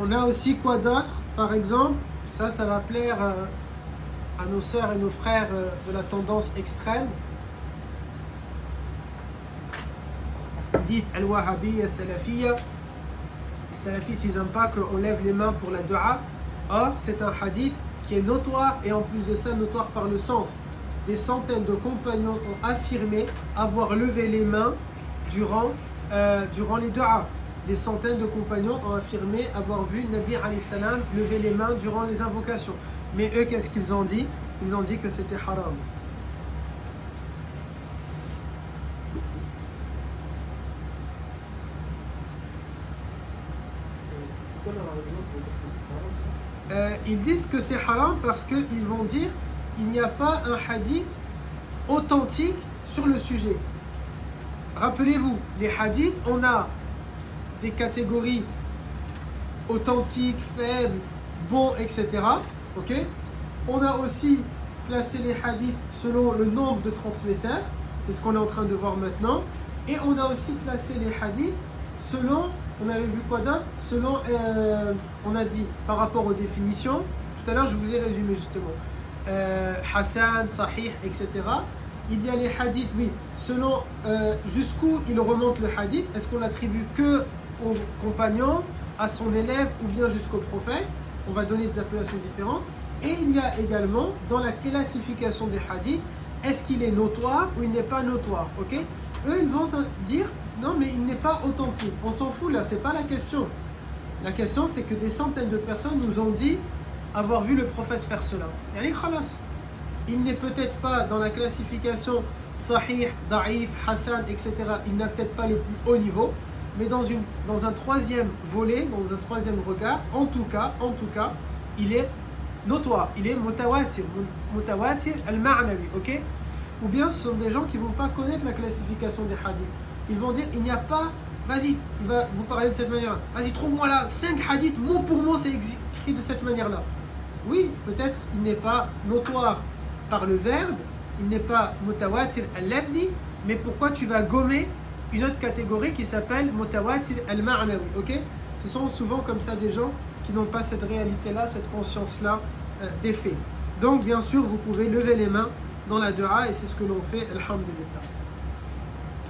On a aussi quoi d'autre? Par exemple, ça va plaire à nos sœurs et nos frères de la tendance extrême. Dites Al-Wahhabiyya, Salafiyya. Les salafistes, ils n'aiment pas qu'on lève les mains pour la dua. Or, c'est un hadith qui est notoire et en plus de ça, notoire par le sens. Des centaines de compagnons ont affirmé avoir levé les mains durant les du'as. Des centaines de compagnons ont affirmé avoir vu Nabi alayhi salam lever les mains durant les invocations. Mais eux, qu'est-ce qu'ils ont dit? Ils ont dit que c'était haram. C'est quoi leur argument pour dire que c'est haram, ça? Ils disent que c'est haram parce qu'ils vont dire il n'y a pas un hadith authentique sur le sujet. Rappelez-vous, les hadiths, on a des catégories authentiques, faibles, bons, etc. Ok? On a aussi classé les hadiths selon le nombre de transmetteurs, c'est ce qu'on est en train de voir maintenant. Et on a aussi classé les hadiths selon, on avait vu quoi d'autre? Selon, on a dit par rapport aux définitions, tout à l'heure je vous ai résumé justement, Hassan, Sahih, etc. Il y a les hadiths, oui, selon jusqu'où il remonte le hadith, est-ce qu'on l'attribue que au compagnon, à son élève ou bien jusqu'au prophète? On va donner des appellations différentes. Et il y a également dans la classification des hadiths, est-ce qu'il est notoire ou il n'est pas notoire? Ok? Eux, ils vont dire non, mais il n'est pas authentique. On s'en fout là, c'est pas la question. La question, c'est que des centaines de personnes nous ont dit avoir vu le prophète faire cela. Yani khalas. Il n'est peut-être pas dans la classification Sahih, Da'if, Hassan, etc. Il n'a peut-être pas le plus haut niveau, mais dans un troisième volet, dans un troisième regard, en tout cas, il est notoire, il est mutawatir al-ma'nawi, ok? Ou bien ce sont des gens qui ne vont pas connaître la classification des hadiths. Ils vont dire, il n'y a pas, vas-y, il va vous parler de cette manière, vas-y, trouve-moi là 5 hadiths, mot pour mot, c'est écrit de cette manière-là. Oui, peut-être il n'est pas notoire par le verbe, il n'est pas mutawatir al-lafzi, mais pourquoi tu vas gommer une autre catégorie qui s'appelle mutawatir al-ma'nawi, ok? Ce sont souvent comme ça des gens qui n'ont pas cette réalité-là, cette conscience-là des faits. Donc bien sûr, vous pouvez lever les mains dans la dua et c'est ce que l'on fait, alhamdulillah.